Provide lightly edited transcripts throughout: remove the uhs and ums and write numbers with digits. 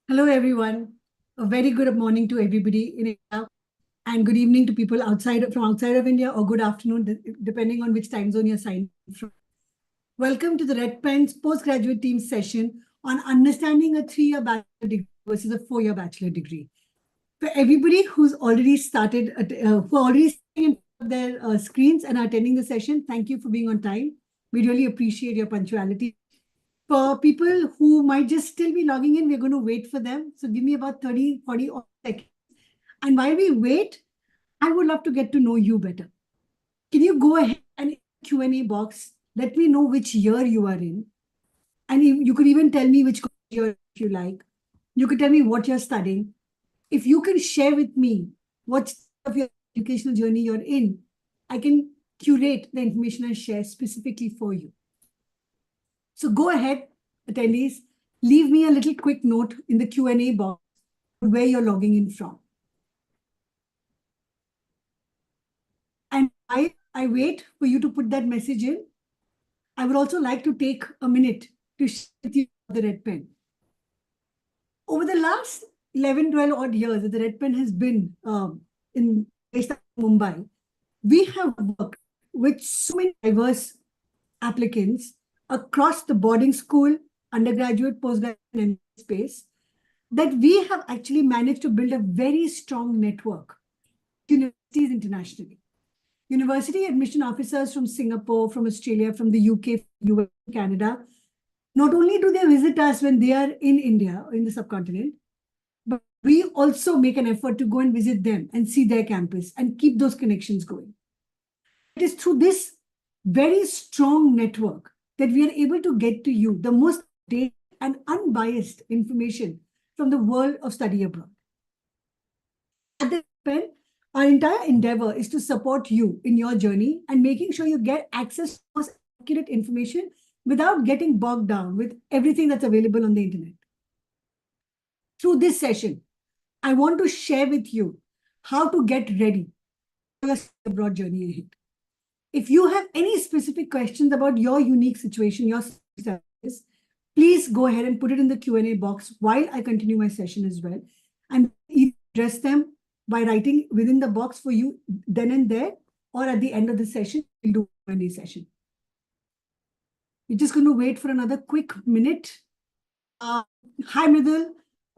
Hello, everyone. A very good morning to everybody in India, and good evening to people outside of India, or good afternoon, depending on which time zone you're signing from. Welcome to the Red Pen's postgraduate team session on understanding a 3-year bachelor degree versus a 4-year bachelor degree. For everybody who's already started, who are already sitting in front of their screens and are attending the session, thank you for being on time. We really appreciate your punctuality. For people who might just still be logging in, we're going to wait for them. So give me about 30, 40 seconds. And while we wait, I would love to get to know you better. Can you go ahead and in the Q&A box, let me know which year you are in. And you could even tell me which year if you like. You could tell me what you're studying. If you can share with me what of your educational journey you're in, I can curate the information and share specifically for you. So go ahead, attendees, leave me a little quick note in the Q&A box where you're logging in from. And I wait for you to put that message in. I would also like to take a minute to share with you the Red Pen. Over the last 11, 12 odd years that the Red Pen has been in Mumbai, we have worked with so many diverse applicants across the boarding school, undergraduate, postgraduate, and space that we have actually managed to build a very strong network universities internationally. University admission officers from Singapore, from Australia, from the UK, US, Canada, not only do they visit us when they are in India, in the subcontinent, but we also make an effort to go and visit them and see their campus and keep those connections going. It is through this very strong network that we are able to get to you the most data and unbiased information from the world of study abroad. At the Pen, our entire endeavor is to support you in your journey and making sure you get access to most accurate information without getting bogged down with everything that's available on the internet. Through this session, I want to share with you how to get ready for your abroad journey ahead. If you have any specific questions about your unique situation, your studies, please go ahead and put it in the Q&A box while I continue my session as well. And address them by writing within the box for you then and there, or at the end of the session, we'll do a Q&A session. We're just going to wait for another quick minute. Hi, Mridul.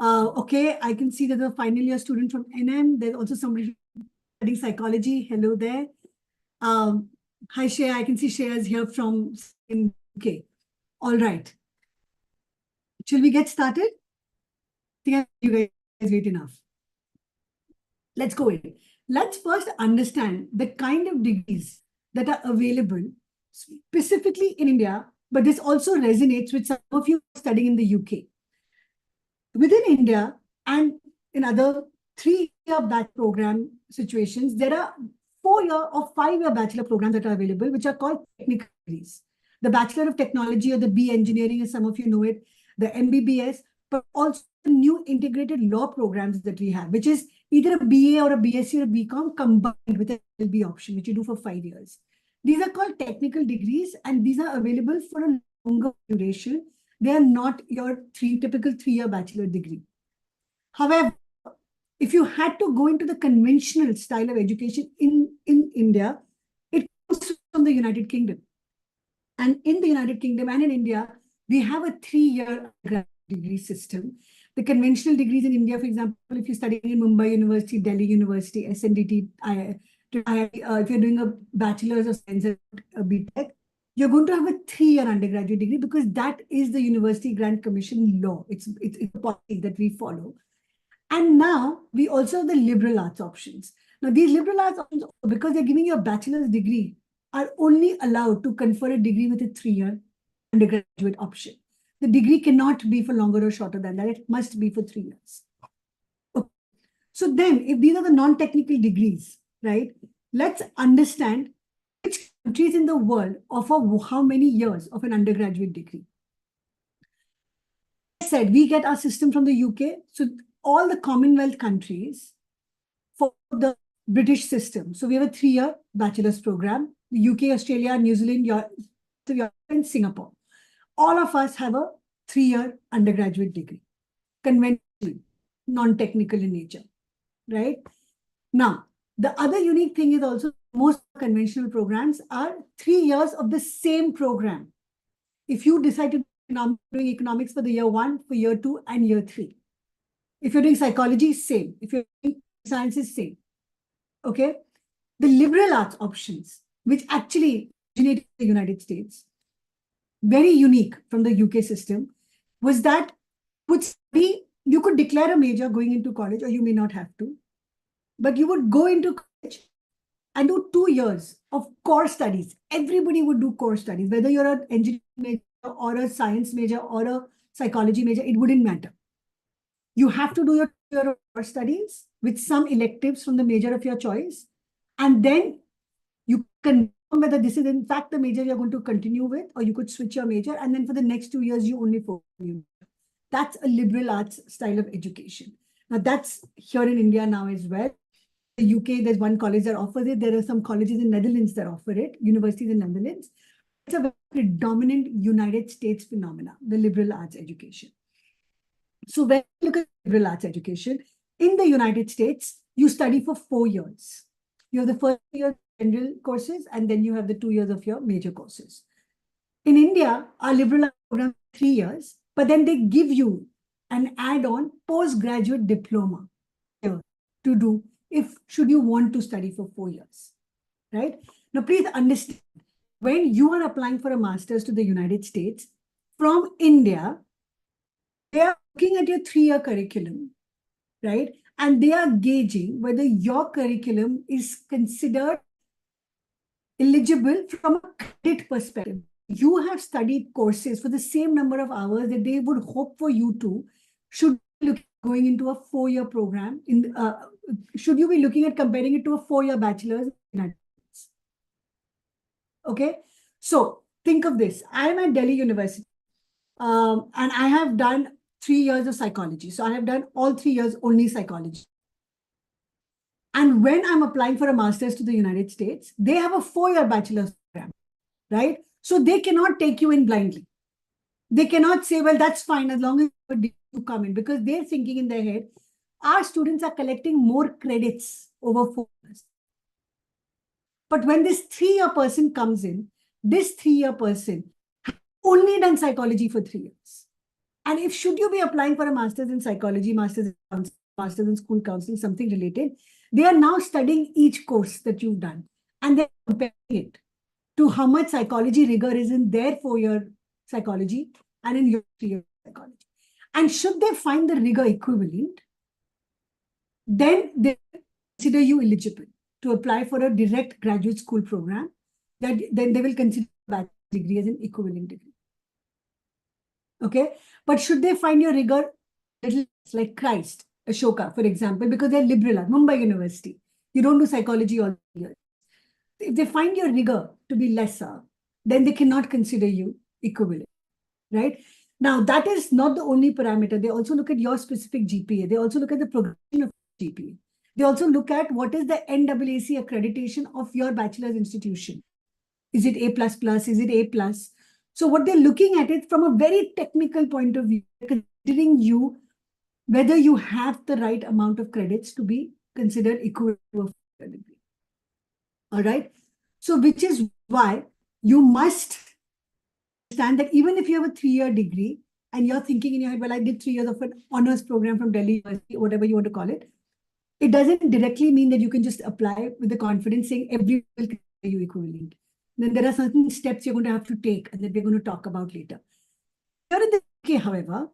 Okay, I can see that the final year student from NM. There's also somebody studying psychology. Hello there. Hi, Shreya. I can see Shreya's here from in UK. All right. Shall we get started? I think you guys wait enough. Let's go in. Let's first understand the kind of degrees that are available specifically in India, but this also resonates with some of you studying in the UK. Within India and in other 3-year batch program situations, there are 4-year or 5-year bachelor programs that are available, which are called technical degrees. The Bachelor of Technology or the B Engineering, as some of you know it, the MBBS, but also the new integrated law programs that we have, which is either a BA or a BSc or a BCom combined with an LLB option, which you do for 5 years. These are called technical degrees, and these are available for a longer duration. They are not your typical 3-year bachelor degree. However, if you had to go into the conventional style of education in India, it comes from the United Kingdom. And in the United Kingdom and in India, we have a 3-year degree system. The conventional degrees in India, for example, if you're studying in Mumbai University, Delhi University, SNDT, if you're doing a bachelor's of science at BTech, you're going to have a 3-year undergraduate degree because that is the University Grant Commission law. It's a policy that we follow. And now we also have the liberal arts options. Now, these liberal arts options, because they're giving you a bachelor's degree, are only allowed to confer a degree with a 3-year undergraduate option. The degree cannot be for longer or shorter than that. It must be for 3 years. Okay. So then, if these are the non-technical degrees, right, let's understand which countries in the world offer how many years of an undergraduate degree. As I said, we get our system from the UK. So all the Commonwealth countries for the British system. So we have a 3-year bachelor's program. The UK, Australia, New Zealand, Europe, and Singapore. All of us have a 3-year undergraduate degree. conventional, non-technical in nature, right? Now, the other unique thing is also most conventional programs are 3 years of the same program. If you decide to doing economics for the year 1, for year 2, and year 3. If you're doing psychology, same. If you're doing sciences, same. Okay? The liberal arts options, which actually originated in the United States, very unique from the UK system, was that you could declare a major going into college, or you may not have to, but you would go into college and do 2 years of core studies. Everybody would do core studies, whether you're an engineering major or a science major or a psychology major, it wouldn't matter. You have to do your year of core studies with some electives from the major of your choice. And then you confirm whether this is in fact the major you're going to continue with, or you could switch your major. And then for the next 2 years, you only focus on your major. That's a liberal arts style of education. Now that's here in India now as well. The UK, there's one college that offers it. There are some colleges in Netherlands that offer it, universities in Netherlands. It's a very predominant United States phenomena, the liberal arts education. So when you look at liberal arts education, in the United States, you study for 4 years. You have the first year general courses, and then you have the 2 years of your major courses. In India, our liberal arts program is 3 years, but then they give you an add-on postgraduate diploma to do should you want to study for 4 years, right? Now, please understand, when you are applying for a master's to the United States from India, they are looking at your 3-year curriculum, right? And they are gauging whether your curriculum is considered eligible from a credit perspective. You have studied courses for the same number of hours that they would hope for you to, should look at going into a 4-year program. Should you be looking at comparing it to a 4-year bachelor's? Okay, so think of this. I'm at Delhi University, and I have done 3 years of psychology. So I have done all 3 years only psychology. And when I'm applying for a master's to the United States, they have a 4-year bachelor's program, right? So they cannot take you in blindly. They cannot say, well, that's fine as long as you come in, because they're thinking in their head, our students are collecting more credits over 4 years. But when this 3-year person comes in, this 3-year person has only done psychology for 3 years. And if should you be applying for a master's in psychology, master's in counseling, master's in school counseling, something related, they are now studying each course that you've done, and they're comparing it to how much psychology rigor is in their 4-year psychology and in your 3-year psychology. And should they find the rigor equivalent, then they consider you eligible to apply for a direct graduate school program. Then they will consider that degree as an equivalent degree. Okay, but should they find your rigor little like Christ, Ashoka, for example, because they're liberal, Mumbai University, you don't do psychology all year. If they find your rigor to be lesser, then they cannot consider you equivalent, right? Now, that is not the only parameter. They also look at your specific GPA. They also look at the progression of GPA. They also look at what is the NAAC accreditation of your bachelor's institution. Is it A++? Is it A+? So what they're looking at it from a very technical point of view, considering you whether you have the right amount of credits to be considered equivalent to a degree. All right. So which is why you must understand that even if you have a 3-year degree and you're thinking in your head, well, I did 3 years of an honors program from Delhi University, whatever you want to call it, it doesn't directly mean that you can just apply with the confidence saying everyone will consider you equivalent. Then there are certain steps you're going to have to take and that we're going to talk about later. Here in the UK, however,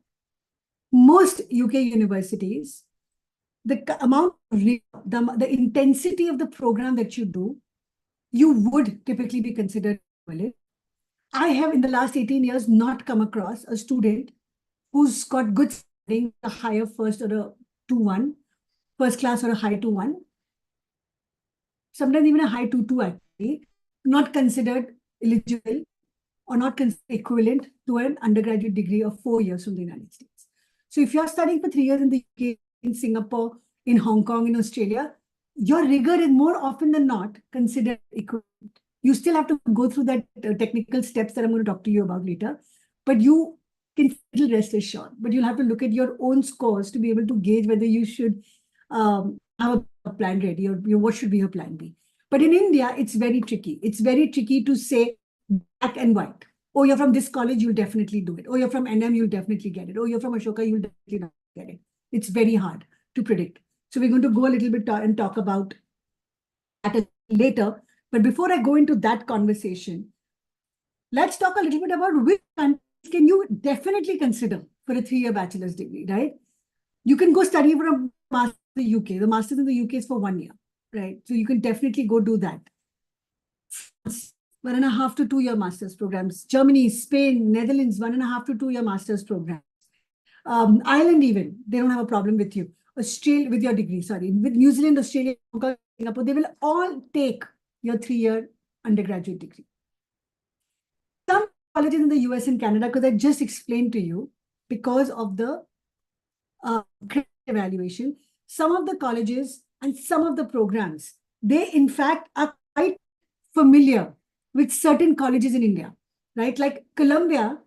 most UK universities, the amount of the intensity of the program that you do, you would typically be considered equivalent. I have in the last 18 years not come across a student who's got good standing, a higher first or a 2-1, first class or a high 2-1, sometimes even a high 2-2 actually, not considered eligible or not considered equivalent to an undergraduate degree of 4 years from the United States. So if you're studying for 3 years in the UK, in Singapore, in Hong Kong, in Australia, your rigor is more often than not considered equivalent. You still have to go through that technical steps that I'm going to talk to you about later, but you can still rest assured. But you'll have to look at your own scores to be able to gauge whether you should have a plan ready, or what should be your plan B. But in India, it's very tricky. It's very tricky to say black and white. Oh, you're from this college, you'll definitely do it. Oh, you're from NM, you'll definitely get it. Oh, you're from Ashoka, you'll definitely not get it. It's very hard to predict. So we're going to go a little bit and talk about that later. But before I go into that conversation, let's talk a little bit about which countries can you definitely consider for a 3-year bachelor's degree, right? You can go study for a master's in the UK. The master's in the UK is for 1 year, right? So you can definitely go do that. 1.5 to 2 year master's programs. Germany, Spain, Netherlands, 1.5 to 2 year master's programs. Ireland, even, they don't have a problem with you. Australia, with your degree, sorry. With New Zealand, Australia, Singapore, they will all take your 3-year undergraduate degree. Some colleges in the US and Canada, because I just explained to you, because of the credit evaluation, some of the colleges and some of the programs, they in fact are quite familiar with certain colleges in India, right? Like Columbia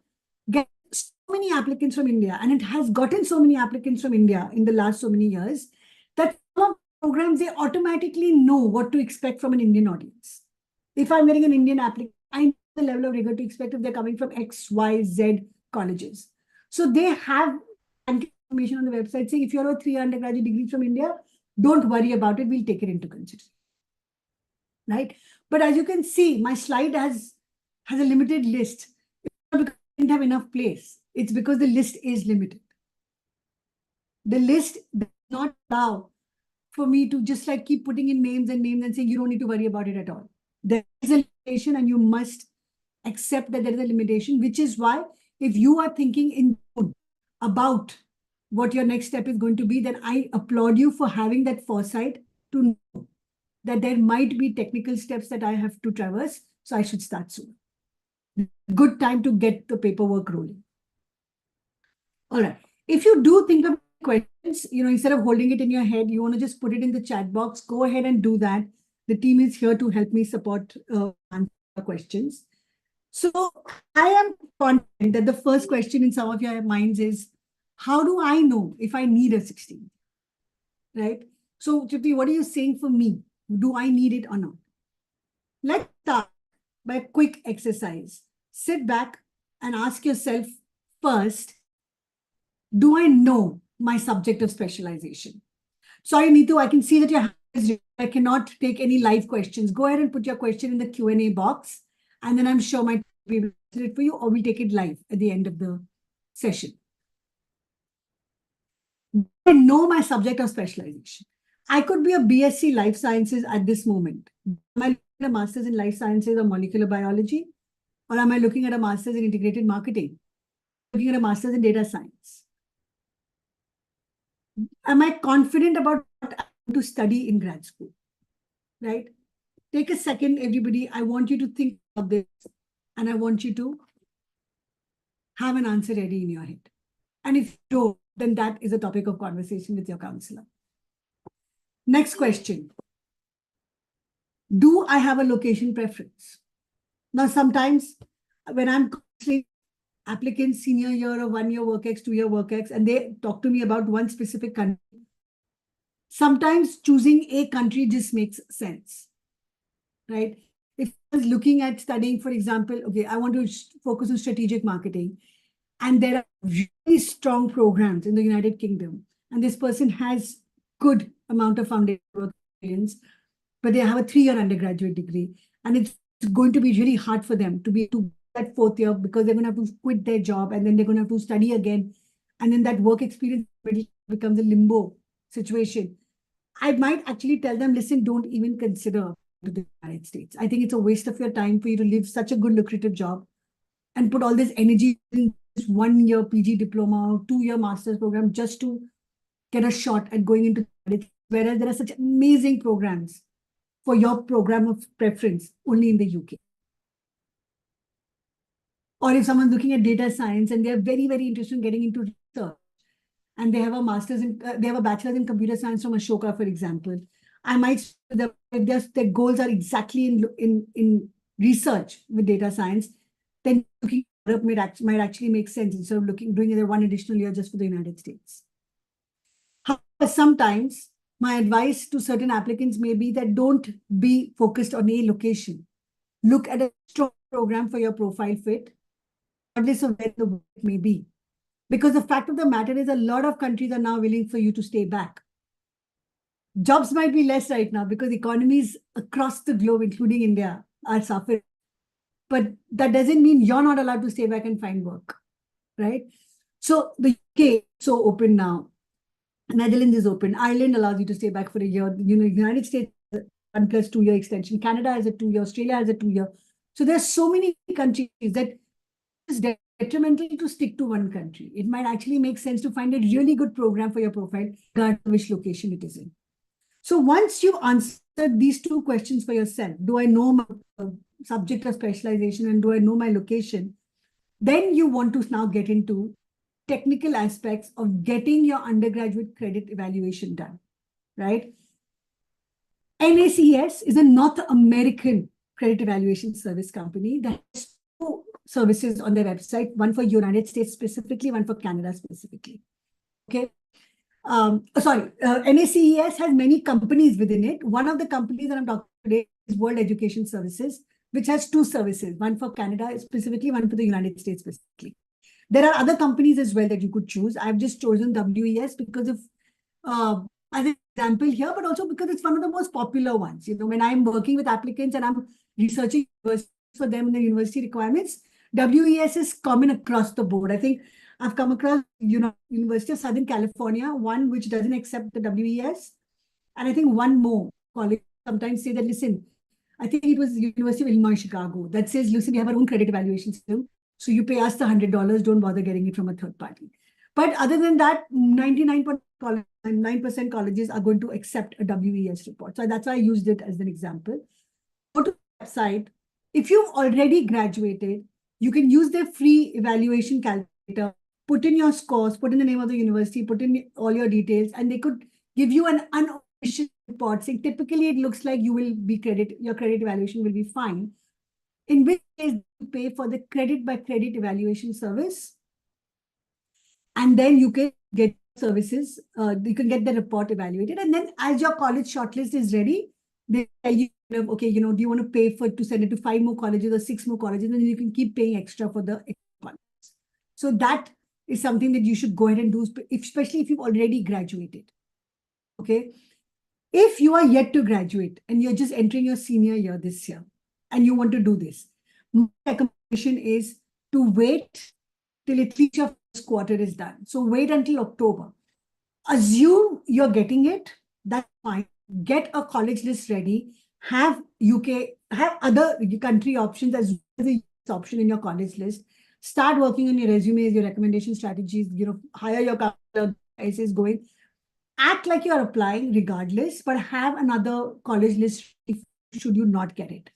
gets so many applicants from India, and it has gotten so many applicants from India in the last so many years that some of the programs, they automatically know what to expect from an Indian audience. If I'm getting an Indian applicant, I know the level of rigor to expect if they're coming from X, Y, Z colleges. So they have information on the website saying if you're a 3-year undergraduate degree from India, don't worry about it. We'll take it into consideration. Right? But as you can see, my slide has a limited list. It's not because I didn't have enough place. It's because the list is limited. The list does not allow for me to just like keep putting in names and saying you don't need to worry about it at all. There is a limitation, and you must accept that there is a limitation, which is why if you are thinking in about what your next step is going to be, then I applaud you for having that foresight to know that there might be technical steps that I have to traverse, so I should start soon. Good time to get the paperwork rolling. All right. If you do think of questions, instead of holding it in your head, you want to just put it in the chat box, go ahead and do that. The team is here to help me support answer questions. So I am confident that the first question in some of your minds is, how do I know if I need a 16? Right? So, Chitti, what are you saying for me? Do I need it or not? Let's start by a quick exercise. Sit back and ask yourself first, do I know my subject of specialization? Sorry, Neetu, I can see that your hand is raised. I cannot take any live questions. Go ahead and put your question in the Q&A box, and then I'm sure my team will answer it for you, or we'll take it live at the end of the session. I know my subject of specialization. I could be a BSc Life Sciences at this moment. Am I looking at a Master's in Life Sciences or Molecular Biology? Or am I looking at a Master's in Integrated Marketing? Looking at a Master's in Data Science? Am I confident about what I want to study in grad school? Right? Take a second, everybody. I want you to think of this, and I want you to have an answer ready in your head. And if you don't, then that is a topic of conversation with your counselor. Next question. Do I have a location preference? Now, sometimes when I'm counseling applicants senior year or 1 year work ex, 2 year work ex, and they talk to me about one specific country, sometimes choosing a country just makes sense, right? If I was looking at studying, for example, okay, I want to focus on strategic marketing, and there are really strong programs in the United Kingdom, and this person has good amount of foundation work experience, but they have a 3-year undergraduate degree, and it's going to be really hard for them to be to that 4th year because they're going to have to quit their job, and then they're going to have to study again, and then that work experience becomes a limbo situation. I might actually tell them, listen, don't even consider to the United States. I think it's a waste of your time for you to leave such a good lucrative job and put all this energy in this 1 year PG diploma or 2 year master's program just to get a shot at going into it, whereas there are such amazing programs for your program of preference only in the UK. Or if someone's looking at data science and they're very, very interested in getting into research, and they have a master's in, they have a bachelor's in computer science from Ashoka, for example, I might, if their goals are exactly in research with data science, then looking Europe might actually make sense instead of doing either one additional year just for the United States. However, sometimes my advice to certain applicants may be that don't be focused on a location. Look at a strong program for your profile fit, regardless of where the work may be. Because the fact of the matter is a lot of countries are now willing for you to stay back. Jobs might be less right now because economies across the globe, including India, are suffering. But that doesn't mean you're not allowed to stay back and find work, right? So the UK is so open now. Netherlands is open. Ireland allows you to stay back for a year. United States 1+2 year extension. Canada has a 2 year. Australia has a 2 year. So there's so many countries that it's detrimental to stick to one country. It might actually make sense to find a really good program for your profile, regardless of which location it is in. So once you've answered these two questions for yourself, do I know my subject of specialization and do I know my location? Then you want to now get into technical aspects of getting your undergraduate credit evaluation done, right? NACES is a North American credit evaluation service company that has two services on their website, one for United States specifically, one for Canada specifically. Okay. NACES has many companies within it. One of the companies that I'm talking today is World Education Services, which has two services, one for Canada specifically, one for the United States specifically. There are other companies as well that you could choose. I've just chosen WES because of, as an example here, but also because it's one of the most popular ones. When I'm working with applicants and I'm researching for them in the university requirements, WES is common across the board. I think I've come across, University of Southern California, one which doesn't accept the WES. And I think one more college sometimes say that, listen, I think it was University of Illinois, Chicago, that says, listen, we have our own credit evaluation system. So you pay us the $100, don't bother getting it from a third party. But other than that, 99% colleges are going to accept a WES report. So that's why I used it as an example. Go to the website. If you've already graduated, you can use their free evaluation calculator, put in your scores, put in the name of the university, put in all your details, and they could give you an unofficial report saying typically it looks like your credit evaluation will be fine. In which case you pay for the credit by credit evaluation service. And then you can get services, you can get the report evaluated. And then as your college shortlist is ready, they tell you, okay, do you want to pay to send it to 5 more colleges or 6 more colleges? And then you can keep paying extra for the colleges. So that is something that you should go ahead and do, especially if you've already graduated. Okay. If you are yet to graduate and you're just entering your senior year this year and you want to do this, my recommendation is to wait till at least your first quarter is done. So wait until October. Assume you're getting it. That's fine. Get a college list ready. Have other country options as well as a US option in your college list. Start working on your resumes, your recommendation strategies, hire your counselor, is going. Act like you're applying regardless, but have another college list should you not get it.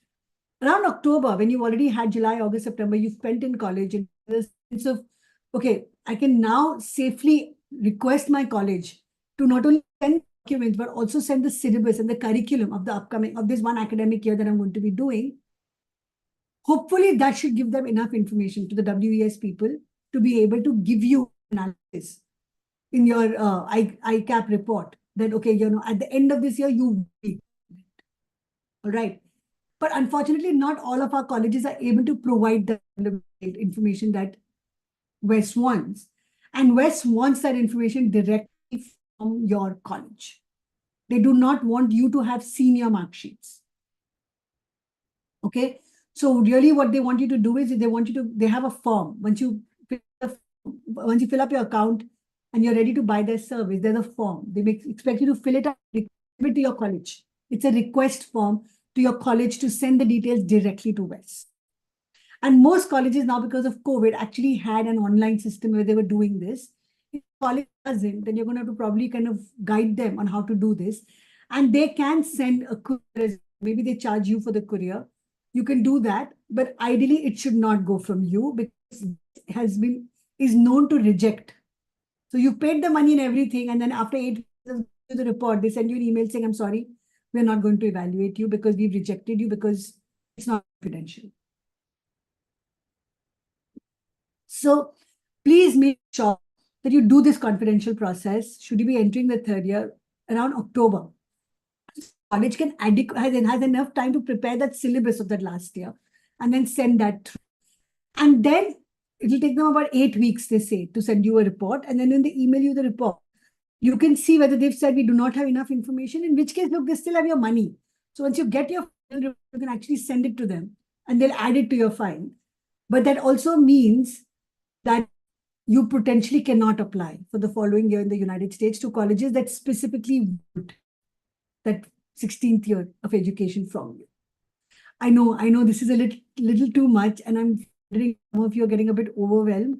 Around October, when you've already had July, August, September, you spent in college, and there's a sense of, okay, I can now safely request my college to not only send documents, but also send the syllabus and the curriculum of this one academic year that I'm going to be doing. Hopefully that should give them enough information to the WES people to be able to give you analysis in your ICAP report that, okay, at the end of this year, you will be. All right. But unfortunately, not all of our colleges are able to provide the information that WES wants. And WES wants that information directly from your college. They do not want you to have senior mark sheets. Okay. So really what they want you to do is they have a form. Once you fill up your account and you're ready to buy their service, there's a form. They expect you to fill it up, give it to your college. It's a request form to your college to send the details directly to WES. And most colleges now, because of COVID, actually had an online system where they were doing this. If college doesn't, then you're going to have to probably kind of guide them on how to do this. And they can send a courier. Maybe they charge you for the courier. You can do that, but ideally it should not go from you because it is known to reject. So you paid the money and everything, and then after 8 years of the report, they send you an email saying, I'm sorry, we're not going to evaluate you because we've rejected you because it's not confidential. So please make sure that you do this confidential process. Should you be entering the third year around October? College has enough time to prepare that syllabus of that last year and then send that through. And then it'll take them about 8 weeks, they say, to send you a report. And then when they email you the report, you can see whether they've said we do not have enough information, in which case, look, they still have your money. So once you get your file, you can actually send it to them and they'll add it to your file. But that also means that you potentially cannot apply for the following year in the United States to colleges that specifically want that 16th year of education from you. I know this is a little too much, and I'm wondering some of you are getting a bit overwhelmed.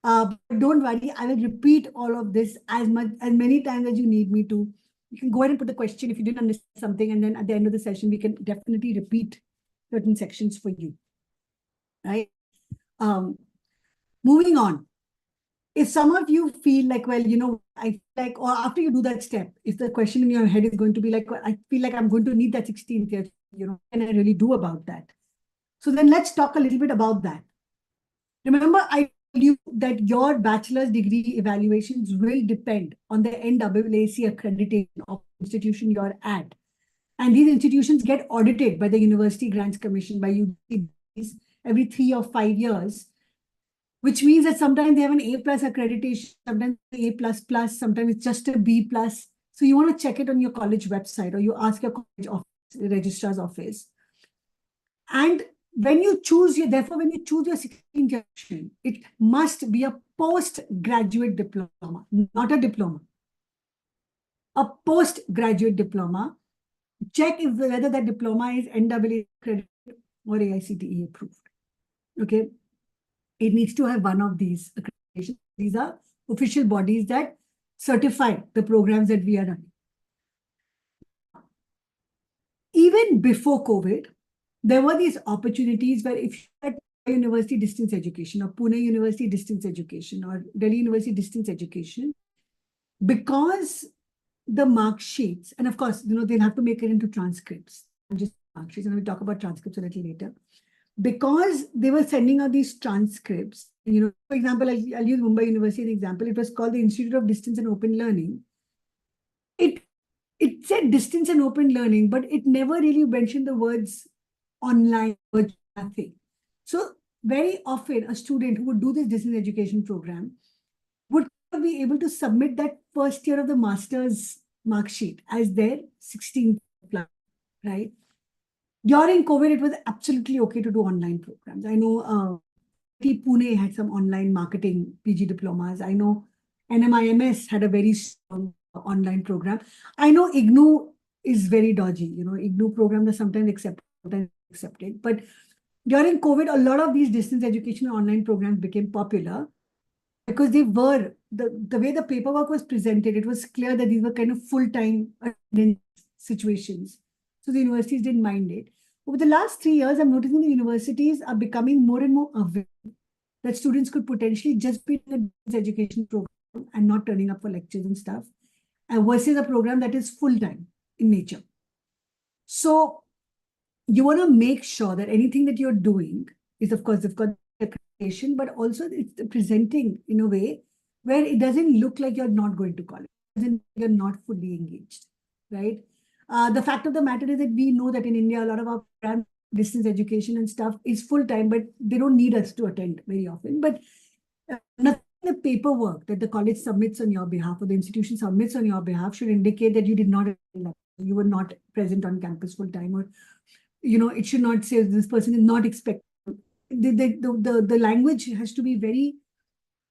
But don't worry, I will repeat all of this as many times as you need me to. You can go ahead and put the question if you didn't understand something, and then at the end of the session, we can definitely repeat certain sections for you. Right? Moving on. If some of you feel like, well, I feel like, or after you do that step, if the question in your head is going to be like, well, I feel like I'm going to need that 16th year, can I really do about that? So then let's talk a little bit about that. Remember, I told you that your bachelor's degree evaluations will depend on the NAAC accreditation of the institution you're at. And these institutions get audited by the University Grants Commission, by UGCs, every 3 or 5 years, which means that sometimes they have an A+ accreditation, sometimes A++, sometimes it's just a B+. So you want to check it on your college website, or you ask your college office, registrar's office. And when you choose your 16th year option, it must be a postgraduate diploma, not a diploma. A postgraduate diploma. Check whether that diploma is NAA accredited or AICTE approved. Okay. It needs to have one of these accreditations. These are official bodies that certify the programs that we are running. Even before COVID, there were these opportunities where if you had university distance education, or Pune University distance education, or Delhi University distance education, because the mark sheets, and of course, they'll have to make it into transcripts, and just mark sheets, and we'll talk about transcripts a little later. Because they were sending out these transcripts, for example, I'll use Mumbai University as an example. It was called the Institute of Distance and Open Learning. It said distance and open learning, but it never really mentioned the words online, virtual, nothing. So very often a student who would do this distance education program would be able to submit that first year of the master's mark sheet as their 16th plus, right? During COVID, it was absolutely okay to do online programs. I know Pune had some online marketing PG diplomas. I know NMIMS had a very strong online program. I know IGNOU is very dodgy. IGNOU programs are sometimes accepted. But during COVID, a lot of these distance education and online programs became popular because they were, the way the paperwork was presented, it was clear that these were kind of full-time situations. So the universities didn't mind it. Over the last 3 years, I'm noticing the universities are becoming more and more aware that students could potentially just be in a education program and not turning up for lectures and stuff, versus a program that is full-time in nature. So you want to make sure that anything that you're doing is, of course, they've got accreditation, but also it's presenting in a way where it doesn't look like you're not going to college, you're not fully engaged, right? The fact of the matter is that we know that in India, a lot of our distance education and stuff is full-time, but they don't need us to attend very often. But nothing in the paperwork that the college submits on your behalf or the institution submits on your behalf should indicate that you did not attend, you were not present on campus full-time, or it should not say this person is not expected. The language has to be very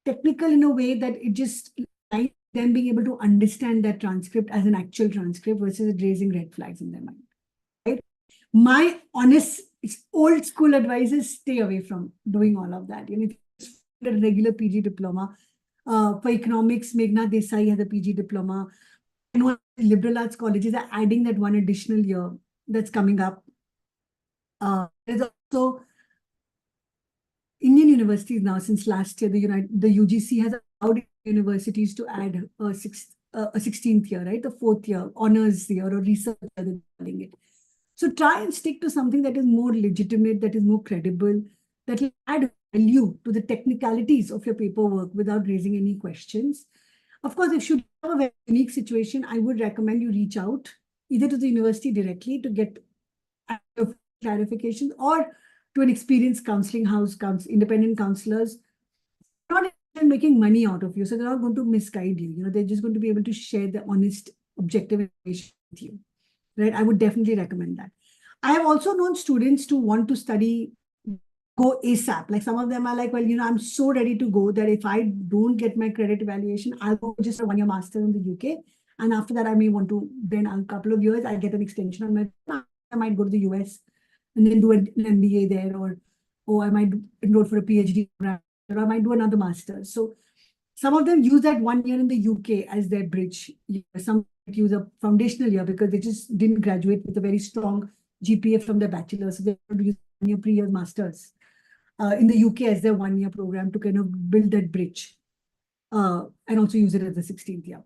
technical in a way that it just like them being able to understand that transcript as an actual transcript versus raising red flags in their mind. Right? My honest, it's old school advice is stay away from doing all of that. If you a regular PG diploma, for economics, Meghna Desai has a PG diploma. I know liberal arts colleges are adding that one additional year that's coming up. There's also Indian universities now, since last year, the UGC has allowed universities to add a 16th year, right? The 4th year, honors year, or research year, they're calling it. So try and stick to something that is more legitimate, that is more credible, that will add value to the technicalities of your paperwork without raising any questions. Of course, if you have a very unique situation, I would recommend you reach out either to the university directly to get clarifications, or to an experienced counseling house, independent counselors. Not making money out of you, so they're not going to misguide you. They're just going to be able to share the honest, objective information with you. Right? I would definitely recommend that. I have also known students to want to study, go ASAP. Like some of them are like, well, I'm so ready to go that if I don't get my credit evaluation, I'll go just a 1-year master in the UK. And after that, I may want to, then a couple of years, I get an extension on my, I might go to the US and then do an MBA there, or I might enroll for a PhD program, or I might do another master's. So some of them use that 1 year in the UK as their bridge. Some use a foundational year because they just didn't graduate with a very strong GPA from their bachelor. So they use 1 year pre-year masters in the UK as their 1 year program to kind of build that bridge, and also use it as the 16th year.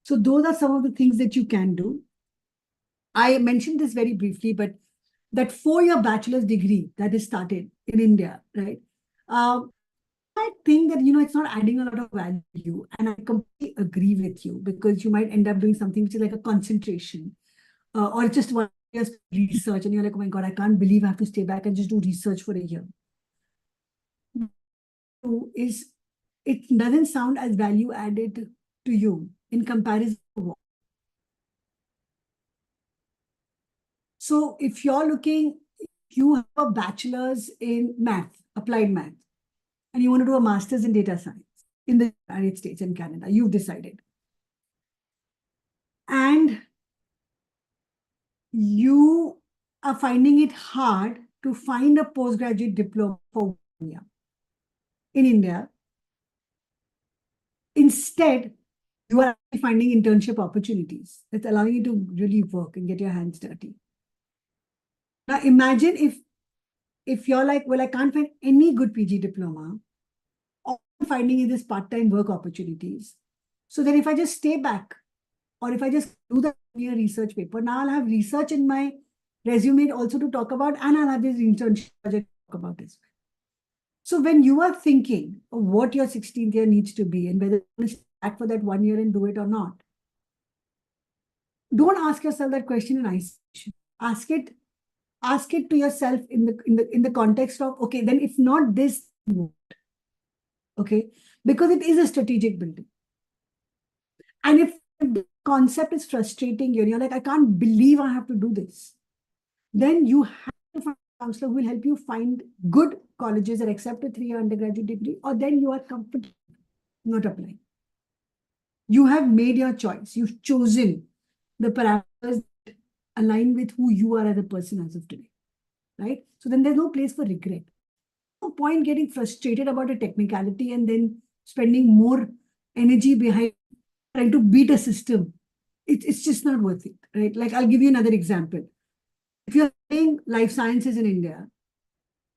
So those are some of the things that you can do. I mentioned this very briefly, but that 4-year bachelor's degree that is started in India, right? I think that, it's not adding a lot of value. And I completely agree with you, because you might end up doing something which is like a concentration, or just 1 year's research. And you're like, oh my God, I can't believe I have to stay back and just do research for a year. Is it doesn't sound as value added to you in comparison to what? So if you're looking, you have a bachelor's in math, applied math, and you want to do a master's in data science in the United States and Canada, you've decided. And you are finding it hard to find a postgraduate diploma for 1 year in India. Instead, you are finding internship opportunities that's allowing you to really work and get your hands dirty. Now, imagine if you're like, well, I can't find any good PG diploma, all I'm finding is this part-time work opportunities. So then if I just stay back, or if I just do the research paper, now I'll have research in my resume also to talk about, and I'll have this internship project to talk about as well. So when you are thinking of what your 16th year needs to be and whether you stay back for that 1 year and do it or not, don't ask yourself that question in isolation. Ask it to yourself in the context of, okay, then if not this, what? Okay, because it is a strategic building. And if the concept is frustrating you, and you're like, I can't believe I have to do this, then you have to find a counselor who will help you find good colleges that accept a 3-year undergraduate degree, or then you are comfortable not applying. You have made your choice. You've chosen the parameters that align with who you are as a person as of today, right? So then there's no place for regret. No point getting frustrated about a technicality and then spending more energy behind trying to beat a system. It's just not worth it, right? Like, I'll give you another example. If you're studying life sciences in India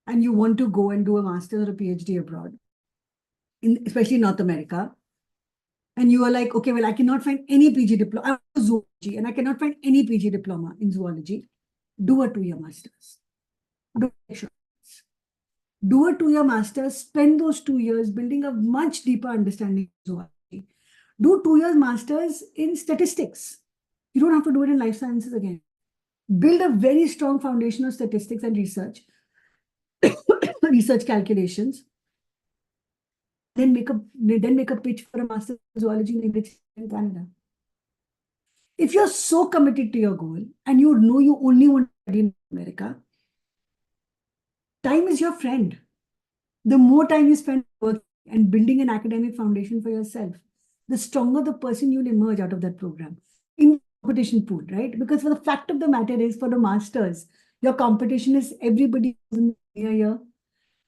and you want to go and do a master's or a PhD abroad, especially North America, and you are like, okay, well, I cannot find any PG diploma. I want zoology, and I cannot find any PG diploma in zoology. Do a 2-year master's. Do a 2-year master's. Spend those 2 years building a much deeper understanding of zoology. Do 2 years master's in statistics. You don't have to do it in life sciences again. Build a very strong foundation of statistics and research, research calculations. Then make a pitch for a master's in zoology in Canada. If you're so committed to your goal and you know you only want to study in America, time is your friend. The more time you spend working and building an academic foundation for yourself, the stronger the person you'll emerge out of that program in the competition pool, right? Because for the fact of the matter is, for the masters, your competition is everybody who's in the year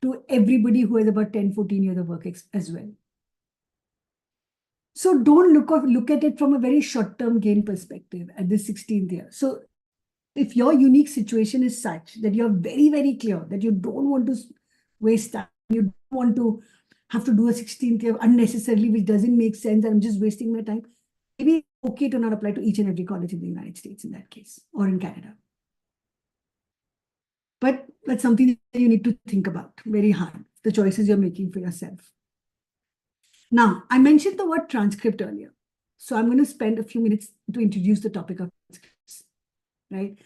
to everybody who has about 10, 14 years of work as well. So don't look at it from a very short-term gain perspective at the 16th year. So if your unique situation is such that you're very, very clear that you don't want to waste time, you don't want to have to do a 16th year unnecessarily, which doesn't make sense, and I'm just wasting my time, maybe it's okay to not apply to each and every college in the United States in that case, or in Canada. But that's something that you need to think about very hard, the choices you're making for yourself. Now, I mentioned the word transcript earlier. So I'm going to spend a few minutes to introduce the topic of transcripts, right?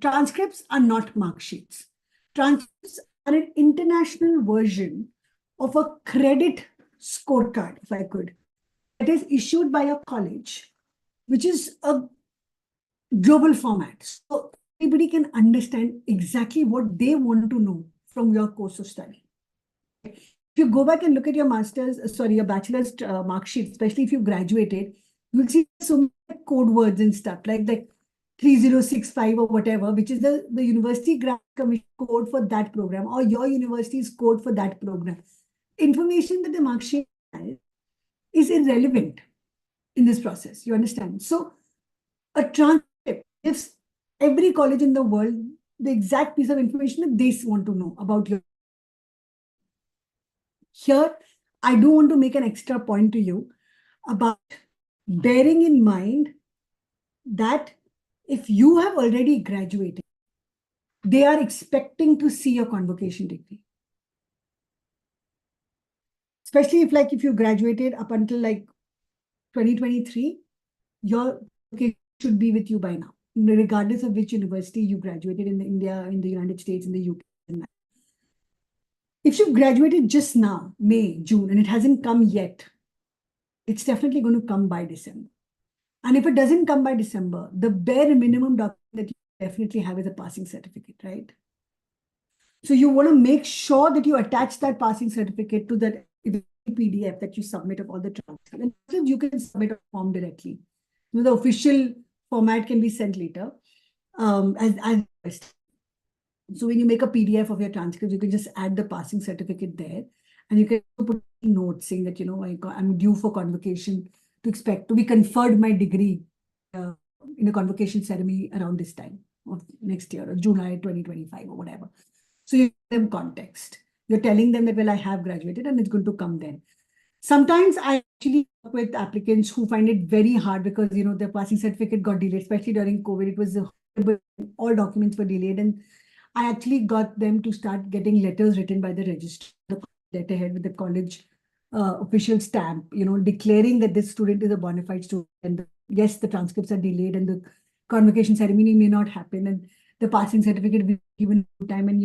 Transcripts are not mark sheets. Transcripts are an international version of a credit scorecard, if I could, that is issued by a college, which is a global format. So everybody can understand exactly what they want to know from your course of study. If you go back and look at your your bachelor's mark sheet, especially if you graduated, you'll see so many code words and stuff like 3065 or whatever, which is the University Grant Commission code for that program, or your university's code for that program. Information that the mark sheet has is irrelevant in this process. You understand? So a transcript gives every college in the world the exact piece of information that they want to know about you. Here, I do want to make an extra point to you about bearing in mind that if you have already graduated, they are expecting to see your convocation degree. Especially if you graduated up until 2023, your convocation should be with you by now, regardless of which university you graduated in India, in the United States, in the UK. If you graduated just now, May, June, and it hasn't come yet, it's definitely going to come by December. And if it doesn't come by December, the bare minimum document that you definitely have is a passing certificate, right? So you want to make sure that you attach that passing certificate to that PDF that you submit of all the transcripts. And you can submit a form directly. The official format can be sent later as so when you make a PDF of your transcripts, you can just add the passing certificate there. And you can put notes saying that, I'm due for convocation to be conferred my degree in a convocation ceremony around this time of next year, or July 2025 or whatever. So you give them context. You're telling them that, well, I have graduated and it's going to come then. Sometimes I actually work with applicants who find it very hard because, their passing certificate got delayed, especially during COVID. It was horrible. All documents were delayed. And I actually got them to start getting letters written by the registrar, the letterhead with the college official stamp, declaring that this student is a bona fide student. And yes, the transcripts are delayed and the convocation ceremony may not happen. And the passing certificate will be given time. And,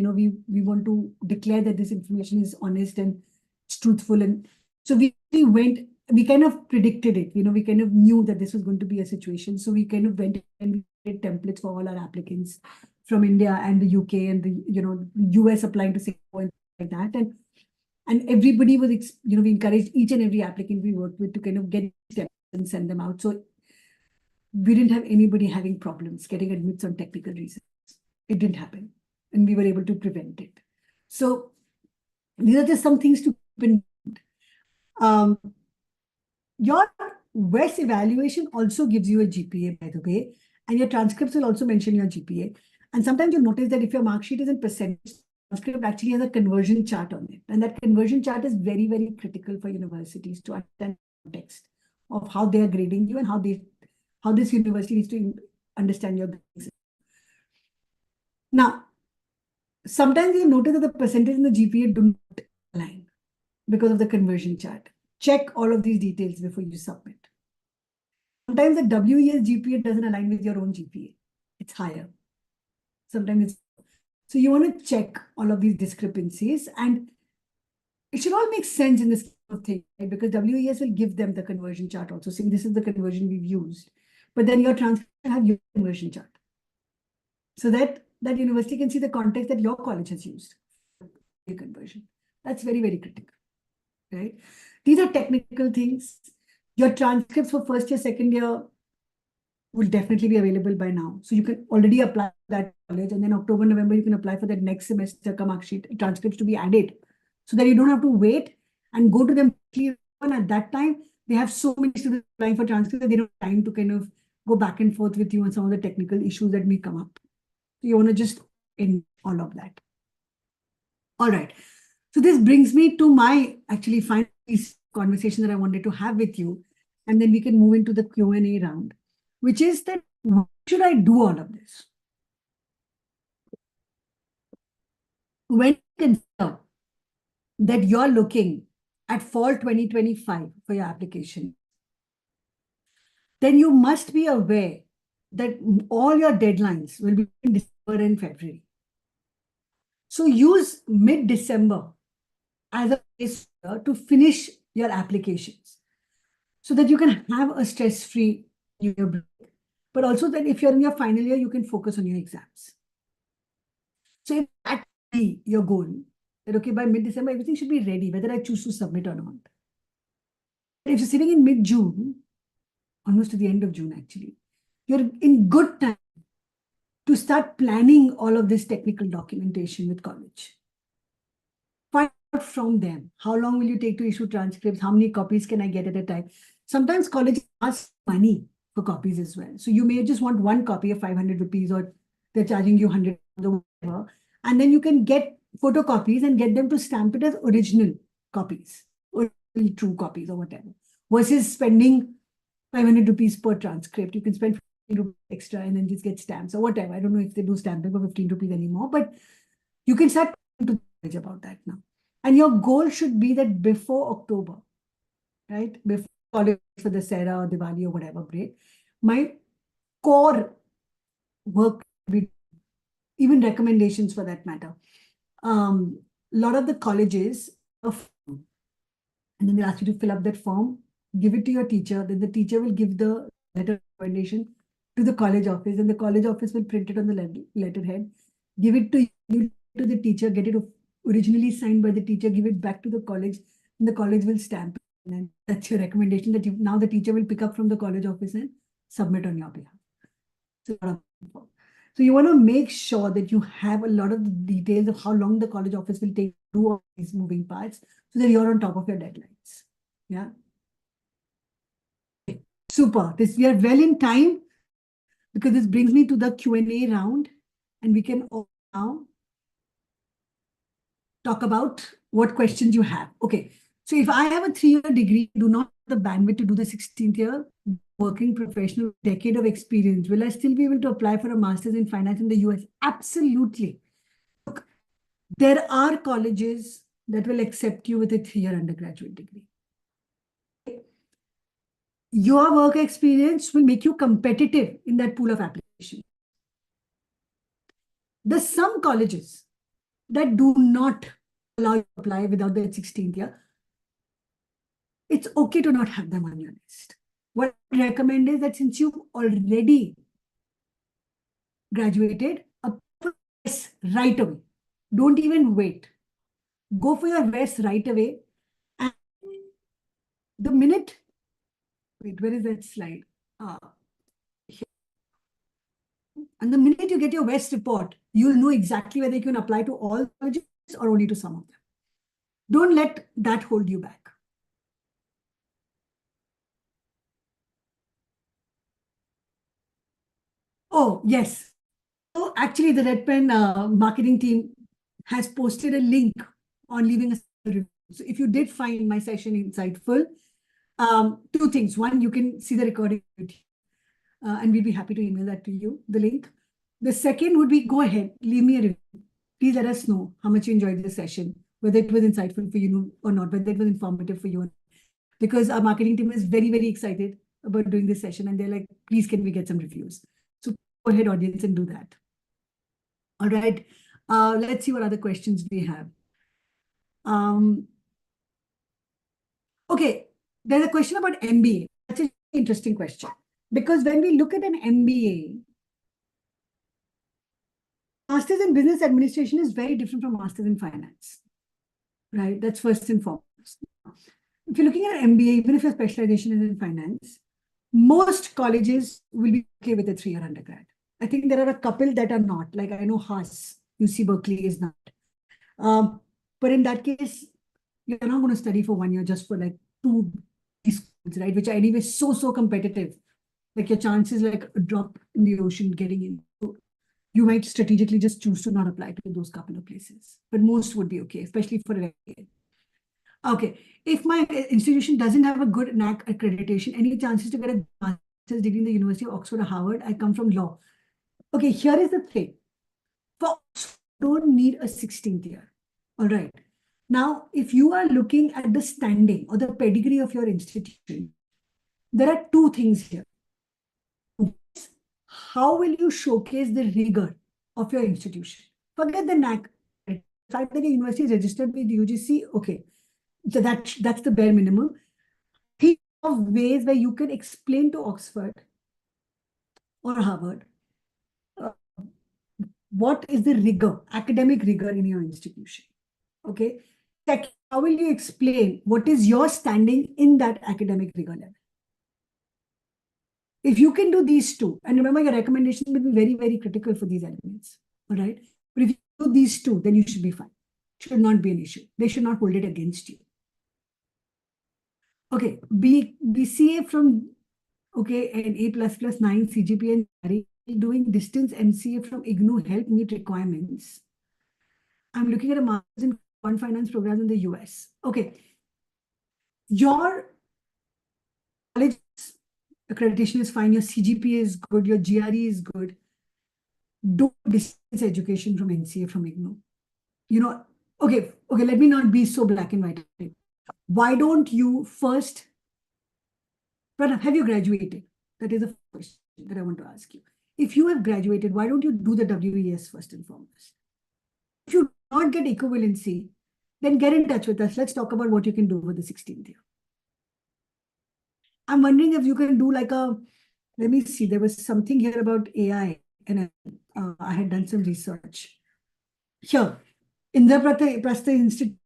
we want to declare that this information is honest and it's truthful. And so we kind of predicted it. We kind of knew that this was going to be a situation. So we kind of went and we did templates for all our applicants from India and the UK and the US applying to Singapore and like that. And everybody was, we encouraged each and every applicant we worked with to kind of get steps and send them out. So we didn't have anybody having problems getting admits on technical reasons. It didn't happen. And we were able to prevent it. So these are just some things to keep in mind. Your WES evaluation also gives you a GPA, by the way, and your transcripts will also mention your GPA. And sometimes you'll notice that if your mark sheet is in percentage, transcript actually has a conversion chart on it. And that conversion chart is very, very critical for universities to understand context of how they are grading you and how this university needs to understand your grading. Now, sometimes you notice that the percentage in the GPA do not align because of the conversion chart. Check all of these details before you submit. Sometimes the WES GPA doesn't align with your own GPA. It's higher. Sometimes so you want to check all of these discrepancies, and it should all make sense in this kind of thing, right? Because WES will give them the conversion chart also, saying this is the conversion we've used. But then your transcript will have your conversion chart. So that university can see the context that your college has used for conversion. That's very, very critical, right? These are technical things. Your transcripts for first year, second year will definitely be available by now. So you can already apply for that college, and then October, November, you can apply for that next semester mark sheet transcripts to be added, so that you don't have to wait and go to them. And at that time, they have so many students applying for transcripts that they don't have time to kind of go back and forth with you on some of the technical issues that may come up. So you want to just end all of that. All right. So this brings me to my actually final conversation that I wanted to have with you, and then we can move into the Q&A round, which is that why should I do all of this? when you consider that you're looking at fall 2025 for your application, then you must be aware that all your deadlines will be in December and February. So use mid-December as a place to finish your applications so that you can have a stress-free year break. But also that if you're in your final year, you can focus on your exams. So if that be your goal, that okay, by mid-December, everything should be ready, whether I choose to submit or not. If you're sitting in mid-June, almost to the end of June, actually, you're in good time to start planning all of this technical documentation with college. Find out from them, how long will you take to issue transcripts? How many copies can I get at a time? Sometimes colleges ask money for copies as well. So you may just want one copy of 500 rupees or they're charging you 100 or whatever. And then you can get photocopies and get them to stamp it as original copies or true copies or whatever. Versus spending 500 rupees per transcript. You can spend 15 rupees extra and then just get stamps or whatever. I don't know if they do stamping for 15 rupees anymore, but you can start to knowledge about that now. And your goal should be that before October, right? Before college for the Sera or Diwali or whatever break, my core work be even recommendations for that matter. A lot of the colleges, and then they'll ask you to fill up that form, give it to your teacher, then the teacher will give the letter of recommendation to the college office, and the college office will print it on the letterhead, give it to you, to the teacher, get it originally signed by the teacher, give it back to the college, and the college will stamp it. And then that's your recommendation that now the teacher will pick up from the college office and submit on your behalf. So you want to make sure that you have a lot of the details of how long the college office will take to do all these moving parts so that you're on top of your deadlines. Yeah. Okay. Super. We are well in time because this brings me to the Q&A round and we can all now talk about what questions you have. Okay. So if I have a 3-year degree, do not have the bandwidth to do the 16th year, working professional, decade of experience, will I still be able to apply for a master's in finance in the US? Absolutely. Look, there are colleges that will accept you with a 3-year undergraduate degree. Your work experience will make you competitive in that pool of application. There's some colleges that do not allow you to apply without the 16th year. It's okay to not have them on your list. What I recommend is that since you've already graduated, apply for VES right away. Don't even wait. Go for your VES right away. And the minute, wait, where is that slide? And the minute you get your VES report, you'll know exactly whether you can apply to all colleges or only to some of them. Don't let that hold you back. Oh, yes. So actually, the Red Pen marketing team has posted a link on leaving a review. So if you did find my session insightful, 2 things. One, you can see the recording and we'd be happy to email that to you, the link. The second would be, go ahead, leave me a review. Please let us know how much you enjoyed the session, whether it was insightful for you or not, whether it was informative for you. Because our marketing team is very, very excited about doing this session. And they're like, please, can we get some reviews? So go ahead, audience, and do that. All right. Let's see what other questions we have. Okay. There's a question about MBA. That's an interesting question. Because when we look at an MBA, Masters in Business Administration is very different from Masters in Finance. Right? That's first and foremost. If you're looking at an MBA, even if your specialization is in finance, most colleges will be okay with a 3-year undergrad. I think there are a couple that are not. Like I know Haas, UC Berkeley is not. But in that case, you're not going to study for 1 year just for like 2 schools, right? Which are anyway so competitive. Like your chances like a drop in the ocean getting in. So you might strategically just choose to not apply to those couple of places. But most would be okay, especially for an MBA. Okay, if my institution doesn't have a good NAC accreditation, any chances to get a master's degree in the University of Oxford or Harvard? I come from law. Okay, here is the thing. For don't need a 16th year. All right. Now, if you are looking at the standing or the pedigree of your institution, there are two things here. How will you showcase the rigor of your institution? Forget the knack. The fact that the university is registered with UGC, okay. So that's the bare minimum. Think of ways where you can explain to Oxford or Harvard what is the rigor, academic rigor in your institution. Okay. Second, how will you explain what is your standing in that academic rigor level? If you can do these two, and remember your recommendation will be very, very critical for these elements. All right. But if you do these two, then you should be fine. Should not be an issue. They should not hold it against you. Okay. BCA from an A++9 CGPA and doing distance MCA from IGNOU help meet requirements. I'm looking at a master's in quant finance program in the US. Okay. Your college accreditation is fine, your CGPA is good, your GRE is good. Do distance education from NCA from IGNOU. Okay, let me not be so black and white. Why don't you first, Pranav, have you graduated? That is the first question that I want to ask you. If you have graduated, why don't you do the WES first and foremost? If you do not get equivalency, then get in touch with us. Let's talk about what you can do for the 16th year. I'm wondering if you can do like let me see, there was something here about AI and I had done some research. Here, Indraprastha Institute,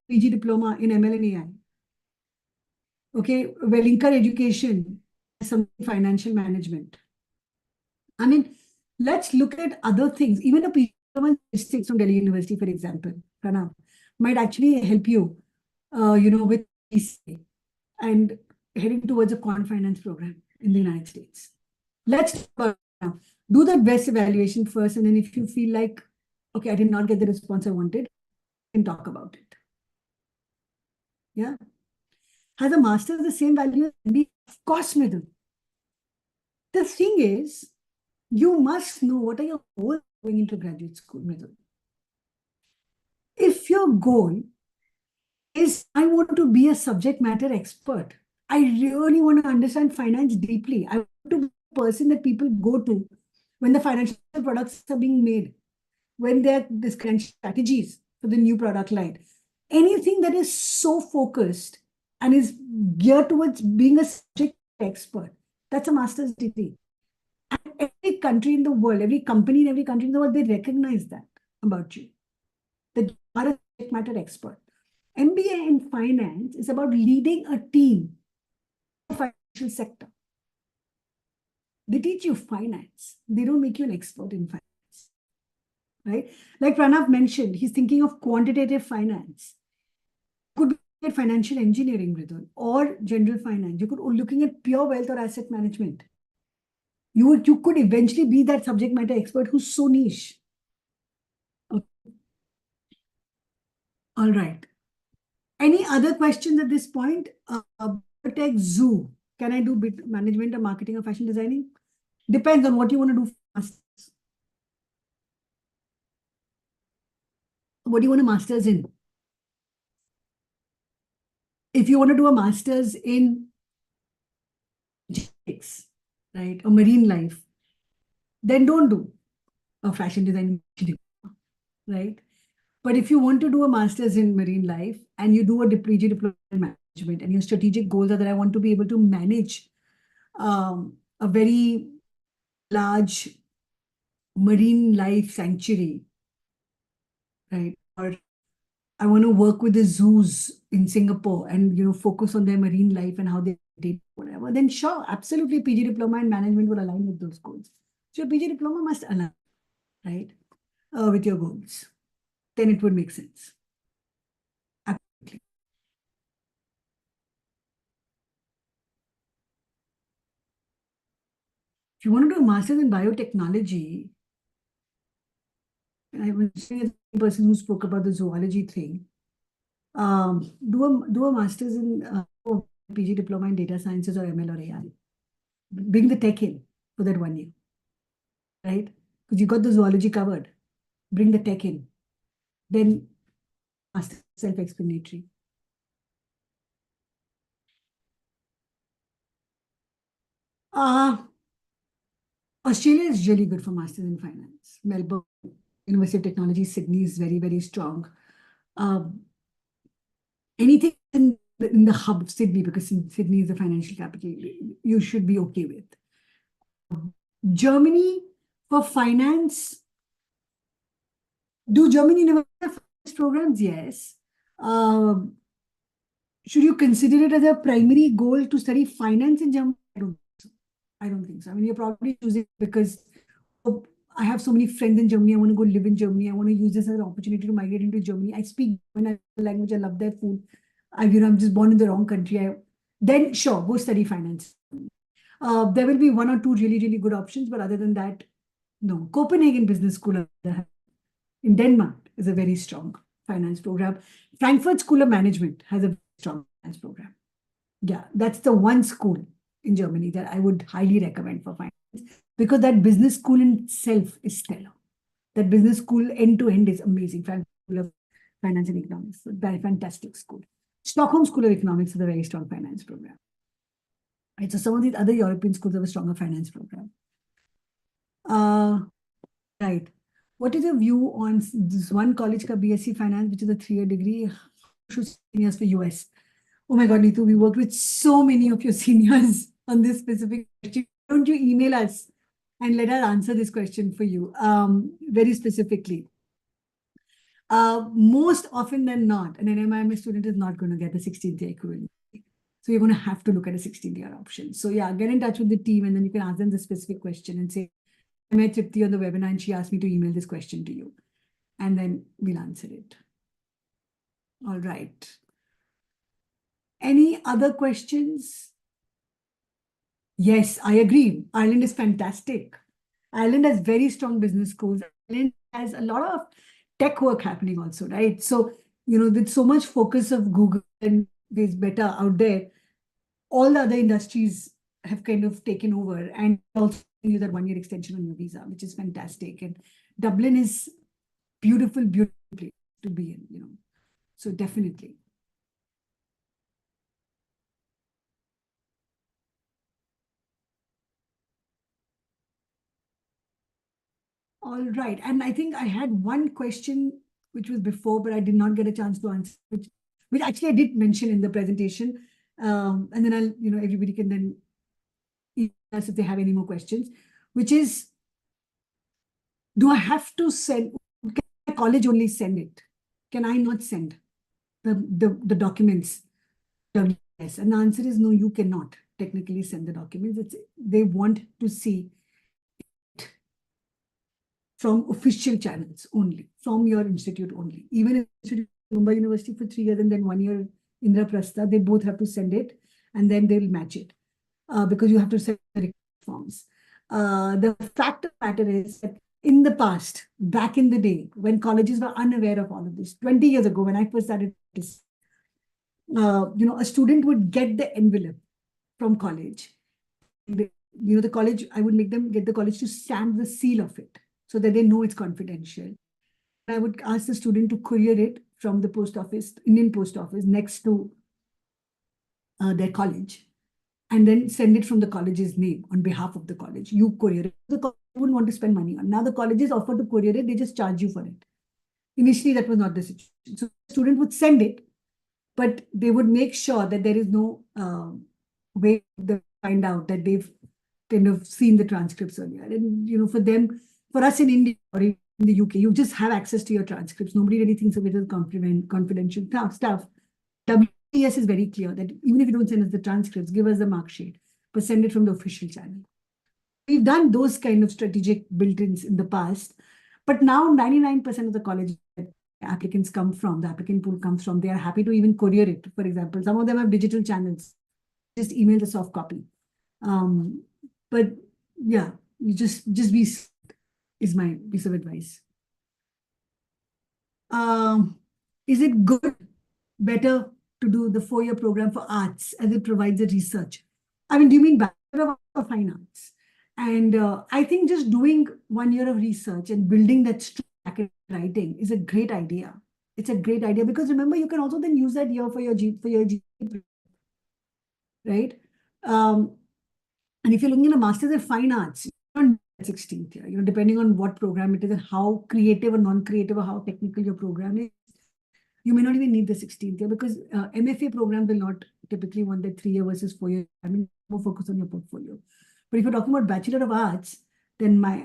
PG diploma in ML and AI. Okay, Wellinger Education, some financial management. I mean, let's look at other things. Even a PG diploma in statistics from Delhi University, for example, Pranav, might actually help you, with PCA and heading towards a quant finance program in the United States. Let's do the best evaluation first, and then if you feel like, okay, I did not get the response I wanted, we can talk about it. Yeah. Has a master's the same value as MBA? Of course, Mridul. The thing is, you must know what are your goals going into graduate school, Mridul. If your goal is, I want to be a subject matter expert, I really want to understand finance deeply, I want to be the person that people go to when the financial products are being made, when they're discrete strategies for the new product line, anything that is so focused and is geared towards being a subject expert, that's a master's degree. And every country in the world, every company in every country in the world, they recognize that about you, that you are a subject matter expert. MBA in finance is about leading a team in the financial sector. They teach you finance. They don't make you an expert in finance. Right? Like Pranav mentioned, he's thinking of quantitative finance. Could be at financial engineering, Mridul, or general finance. You could be looking at pure wealth or asset management. You could eventually be that subject matter expert who's so niche. Okay. All right. Any other questions at this point? Biotech Zoo. Can I do management or marketing or fashion designing? Depends on what you want to do first. What do you want a master's in? If you want to do a master's in genetics, right, or marine life, then don't do a fashion design, right? But if you want to do a master's in marine life and you do a PG diploma in management and your strategic goals are that I want to be able to manage a very large marine life sanctuary, right? Or I want to work with the zoos in Singapore and focus on their marine life and how they did whatever, then sure, absolutely PG diploma in management will align with those goals. So your PG diploma must align, right, with your goals. Then it would make sense. Absolutely. If you want to do a master's in biotechnology, and I was saying the person who spoke about the zoology thing, do a master's in PG diploma in data sciences or ML or AI. Bring the tech in for that 1 year, right? Because you got the zoology covered. bring the tech in, then self-explanatory. Australia is really good for masters in finance. Melbourne University of Technology, Sydney is very, very strong. Anything in the hub of Sydney, because Sydney is the financial capital, you should be okay with. Germany for finance. Do German university have finance programs? Yes. Should you consider it as a primary goal to study finance in Germany? I don't think so. I mean, you're probably choosing because I have so many friends in Germany. I want to go live in Germany. I want to use this as an opportunity to migrate into Germany. I speak German language. I love their food. I'm just born in the wrong country. Then sure, go study finance. There will be one or two really, really good options, but other than that, no. Copenhagen Business School in Denmark is a very strong finance program. Frankfurt School of Management has a strong finance program. Yeah, that's the one school in Germany that I would highly recommend for finance, because that business school in itself is stellar. That business school end to end is amazing. Frankfurt School of Finance and Economics, a very fantastic school. Stockholm School of Economics is a very strong finance program. Right, so some of these other European schools have a stronger finance program. Right. What is your view on this one college ka BSc Finance, which is a 3-year degree? Seniors for US. Oh my God, Neetu, we worked with so many of your seniors on this specific question. Why don't you email us and let us answer this question for you very specifically? Most often than not, an NMIMS student is not going to get the 16th year equivalent. So you're going to have to look at a 16th-year option. So yeah, get in touch with the team and then you can ask them the specific question and say, I met Tripti on the webinar and she asked me to email this question to you. And then we'll answer it. All right. Any other questions? Yes, I agree. Ireland is fantastic. Ireland has very strong business schools. Ireland has a lot of tech work happening also, right? So, with so much focus of Google and there's better out there, all the other industries have kind of taken over, and also you that 1-year extension on your visa, which is fantastic. And Dublin is beautiful, beautiful place to be in, So definitely. All right. And I think I had one question which was before, but I did not get a chance to answer, which actually I did mention in the presentation. And then everybody can then email us if they have any more questions, which is, do I have to send, can my college only send it? Can I not send the documents? Yes. And the answer is no, you cannot technically send the documents. They want to see from official channels only, from your institute only. Even if Mumbai University for 3 years and then 1 year Indraprastha, they both have to send it and then they'll match it because you have to send the forms. The fact of the matter is that in the past, back in the day, when colleges were unaware of all of this, 20 years ago, when I first started this, a student would get the envelope from college. The college, I would make them get the college to stamp the seal of it so that they know it's confidential. I would ask the student to courier it from the post office, Indian post office, next to their college, and then send it from the college's name on behalf of the college. You courier it. The college wouldn't want to spend money on. Now the colleges offer to courier it, they just charge you for it. Initially, that was not the situation. So the student would send it, but they would make sure that there is no way to find out that they've kind of seen the transcripts earlier. And, for us in India or in the UK, you just have access to your transcripts. Nobody really thinks of it as confidential stuff. WES is very clear that even if you don't send us the transcripts, give us the mark sheet, but send it from the official channel. We've done those kind of strategic built-ins in the past, but now 99% of the college applicants come from, the applicant pool comes from, they are happy to even courier it. For example, some of them have digital channels. Just email the soft copy. But yeah, you just be is my piece of advice. Is it good, better to do the 4-year program for arts as it provides a research? I mean, do you mean Bachelor of Fine Arts? And I think just doing 1 year of research and building that academic writing is a great idea. It's a great idea because remember, you can also then use that year for your GPA, right? And if you're looking at a master's in fine arts, you don't need that 16th year, depending on what program it is and how creative or non-creative or how technical your program is. You may not even need the 16th year because MFA program will not typically want that 3 year versus 4 year. I mean, more focus on your portfolio. But if you're talking about Bachelor of Arts, then my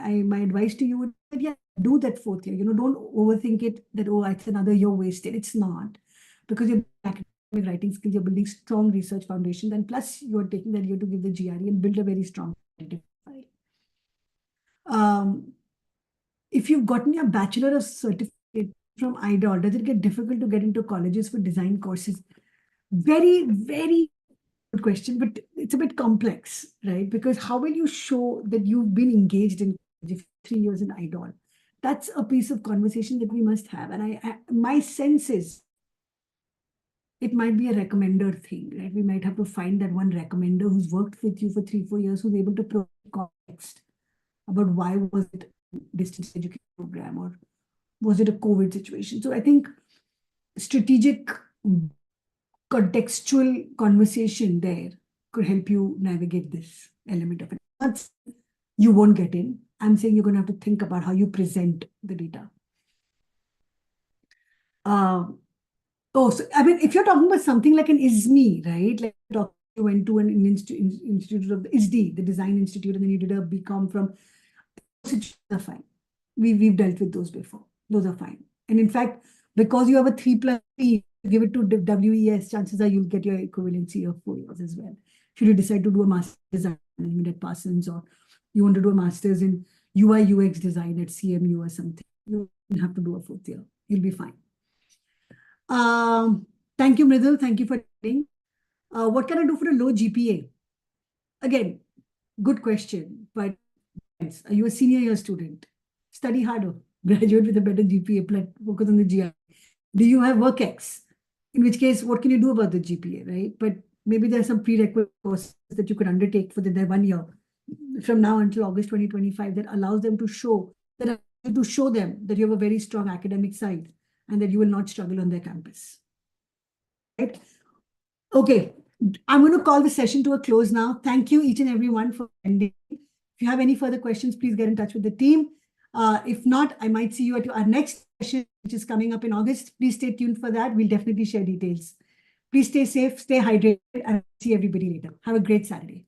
advice to you would be, yeah, do that 4th year. Don't overthink it that, oh, it's another year wasted. It's not. Because you're academic writing skills, you're building strong research foundations, and plus you're taking that year to give the GRE and build a very strong file. If you've gotten your Bachelor of Certificate from IDOL, does it get difficult to get into colleges for design courses? Very, very good question, but it's a bit complex, right? Because how will you show that you've been engaged in 3 years in IDOL? That's a piece of conversation that we must have. And my sense is it might be a recommender thing, right? We might have to find that one recommender who's worked with you for 3-4 years, who's able to provide context about why was it a distance education program or was it a COVID situation. So I think strategic contextual conversation there could help you navigate this element of it. Not you won't get in. I'm saying you're going to have to think about how you present the data. So I mean, if you're talking about something like an ISME, right? Like you went to an institute of the ISD, the Design Institute, and then you did a BCom from. Those are fine. We've dealt with those before. Those are fine. And in fact, because you have a 3+3, give it to WES, chances are you'll get your equivalency of 4 years as well. Should you decide to do a master's design management at Parsons, or you want to do a master's in UI UX design at CMU or something, you don't have to do a 4th year. You'll be fine. Thank you, Mridul. Thank you for telling. What can I do for a low GPA? Again, good question. But are you a senior year student? Study harder. Graduate with a better GPA. Focus on the GRE. Do you have WorkX? In which case, what can you do about the GPA, right? But maybe there are some prerequisite courses that you could undertake for their 1 year from now until August 2025 that allows them to show them that you have a very strong academic side and that you will not struggle on their campus. Right? Okay, I'm going to call the session to a close now. Thank you each and everyone for attending. If you have any further questions, please get in touch with the team. If not, I might see you at our next session, which is coming up in August. Please stay tuned for that. We'll definitely share details. Please stay safe, stay hydrated, and see everybody later. Have a great Saturday.